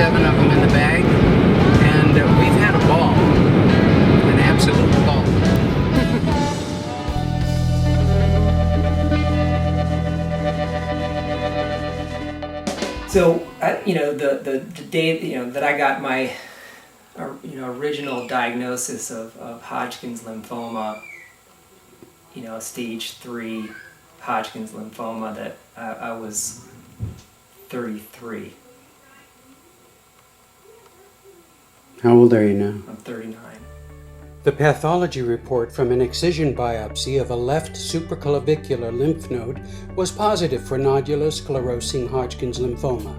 7 of them in the bag, and we've had a ball, an absolute ball. So, the day that I got my original diagnosis of Hodgkin's lymphoma, stage 3 Hodgkin's lymphoma, that I was 33. How old are you now? I'm 39. The pathology report from an excision biopsy of a left supraclavicular lymph node was positive for nodular sclerosing Hodgkin's lymphoma.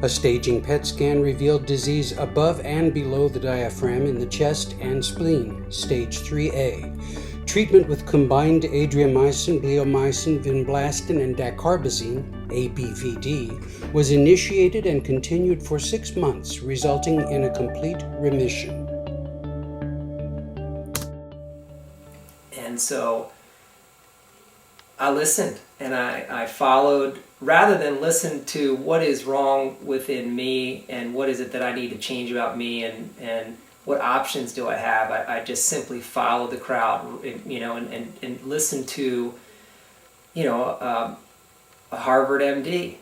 A staging PET scan revealed disease above and below the diaphragm in the chest and spleen, stage 3A. Treatment with combined adriamycin, bleomycin, vinblastine, and dacarbazine, ABVD, was initiated and continued for 6 months, resulting in a complete remission. And so I listened, and I followed, rather than listen to what is wrong within me and what is it that I need to change about me and what options do I have. I just simply followed the crowd, and listened to, a Harvard MD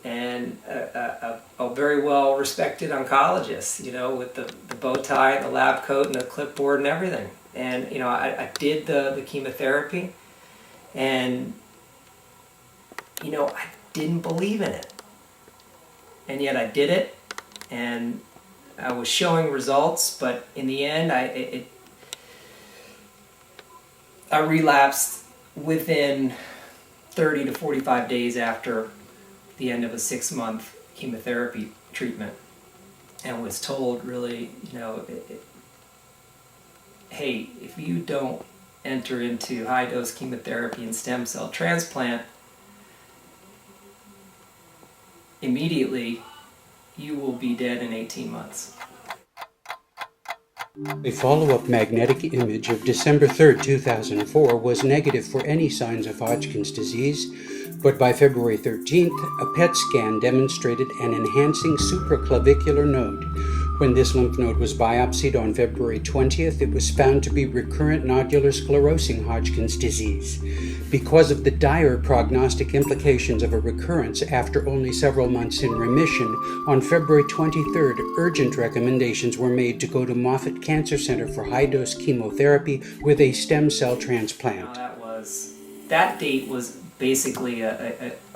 and a very well respected oncologist, with the bow tie and the lab coat and the clipboard and everything. And I did the chemotherapy, and I didn't believe in it, and yet I did it, and I was showing results. But in the end, I relapsed within 30 to 45 days after the end of a 6-month chemotherapy treatment, and was told, really, hey, if you don't enter into high-dose chemotherapy and stem cell transplant immediately, you will be dead in 18 months. A follow-up magnetic image of December 3, 2004 was negative for any signs of Hodgkin's disease, but by February 13th, a PET scan demonstrated an enhancing supraclavicular node. When this lymph node was biopsied on February 20th, it was found to be recurrent nodular sclerosing Hodgkin's disease. Because of the dire prognostic implications of a recurrence after only several months in remission, on February 23rd, urgent recommendations were made to go to Moffitt Cancer Center for high-dose chemotherapy with a stem cell transplant. That date was basically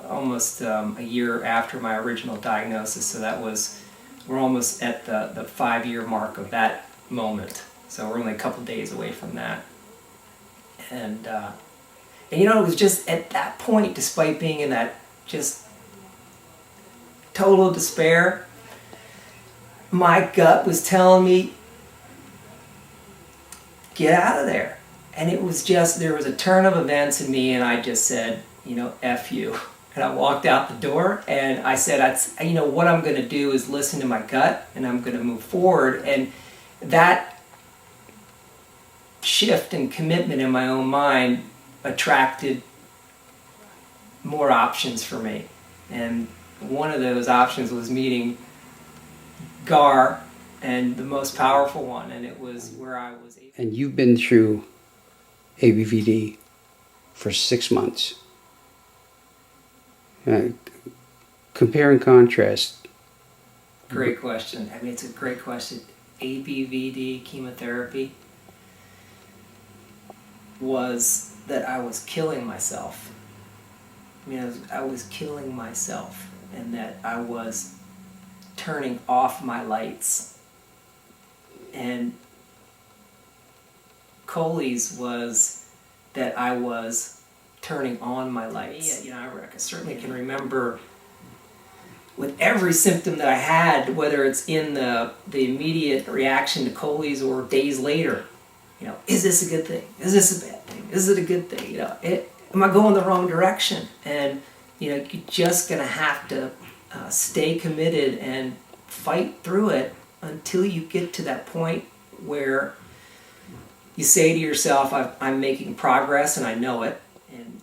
almost a year after my original diagnosis, so we're almost at the 5-year mark of that moment. So we're only a couple days away from that. And it was just at that point, despite being in that just total despair, my gut was telling me, get out of there. And it was just, there was a turn of events in me, and I just said, F you. And I walked out the door, and I said, what I'm going to do is listen to my gut, and I'm going to move forward. And that shift and commitment in my own mind attracted more options for me. And one of those options was meeting Gar, and the most powerful one, and it was where I was able. And you've been through ABVD for 6 months. Compare and contrast. Great question. It's a great question. ABVD chemotherapy was that I was killing myself. I was killing myself, and that I was turning off my lights. And Coley's was that I was turning on my lights. I certainly can remember with every symptom that I had, whether it's in the immediate reaction to Coley's or days later, is this a good thing? Is this a bad thing? Is it a good thing? Am I going the wrong direction? And you're just gonna have to stay committed and fight through it until you get to that point where you say to yourself, I'm making progress, and I know it. And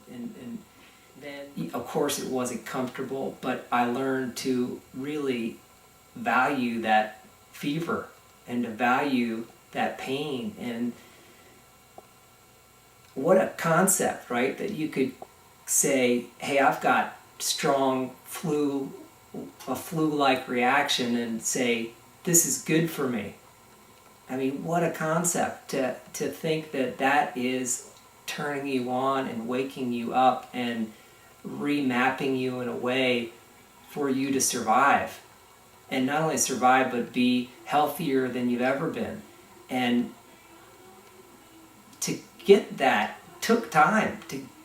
then, of course, it wasn't comfortable, but I learned to really value that fever and to value that pain. And what a concept, right? That you could say, hey, I've got strong a flu-like reaction, and say, this is good for me. I mean, what a concept to think that that is turning you on and waking you up and remapping you in a way for you to survive. And not only survive, but be healthier than you've ever been. And to get that took time,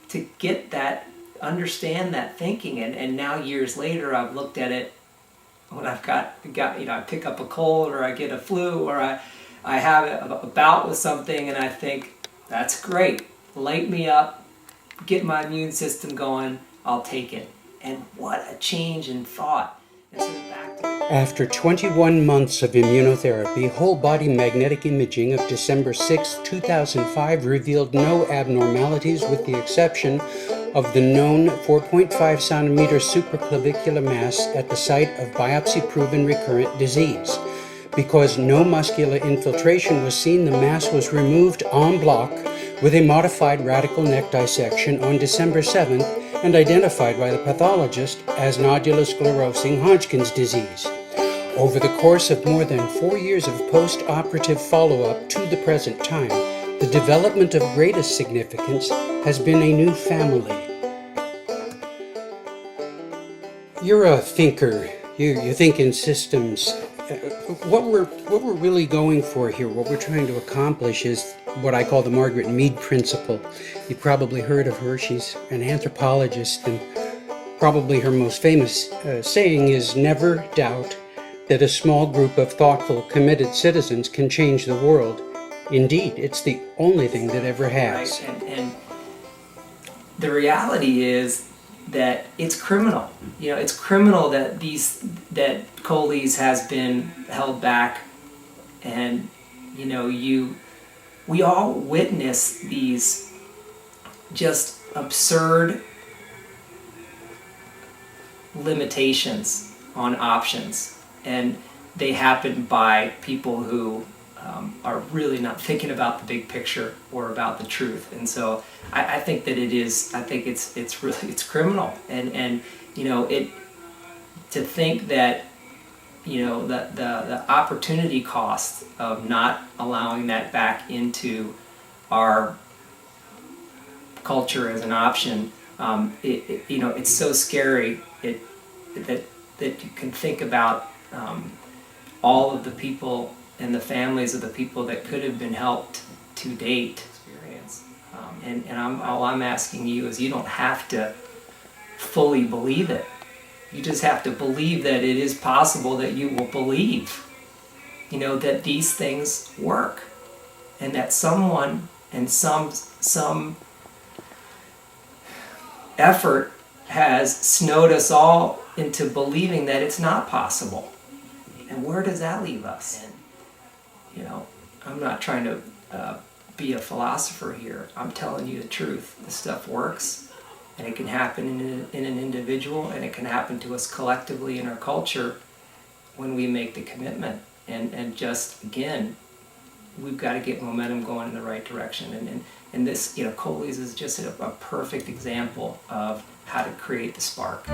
to get that, understand that thinking. And now years later, I've looked at it when I've got I pick up a cold, or I get a flu, or I have a bout with something, and I think, that's great. Light me up, get my immune system going, I'll take it. And what a change in thought. And so back to... After 21 months of immunotherapy, whole-body magnetic imaging of December 6, 2005 revealed no abnormalities with the exception of the known 4.5 centimeter supraclavicular mass at the site of biopsy-proven recurrent disease. Because no muscular infiltration was seen, the mass was removed en bloc with a modified radical neck dissection on December 7th and identified by the pathologist as nodular sclerosing Hodgkin's disease. Over the course of more than 4 years of post-operative follow-up to the present time, the development of greatest significance has been a new family. You're a thinker. You think in systems. What we're really going for here, what we're trying to accomplish, is what I call the Margaret Mead principle. You've probably heard of her. She's an anthropologist, and probably her most famous saying is, never doubt that a small group of thoughtful, committed citizens can change the world. Indeed, it's the only thing that ever has. Right. And the reality is that it's criminal. You know, it's criminal that Coley's has been held back, and we all witness these just absurd limitations on options, and they happen by people who are really not thinking about the big picture or about the truth. And so I think that it's criminal, and to think that the opportunity cost of not allowing that back into our culture as an option, it's so scary that you can think about all of the people and the families of the people that could have been helped to date. All I'm asking you is, you don't have to fully believe it. You just have to believe that it is possible, that you will believe, that these things work, and that someone and some effort has snowed us all into believing that it's not possible. And where does that leave us? And, I'm not trying to be a philosopher here. I'm telling you the truth. This stuff works, and it can happen in an individual, and it can happen to us collectively in our culture when we make the commitment. And just, again, we've got to get momentum going in the right direction. And this, Coley's is just a perfect example of how to create the spark.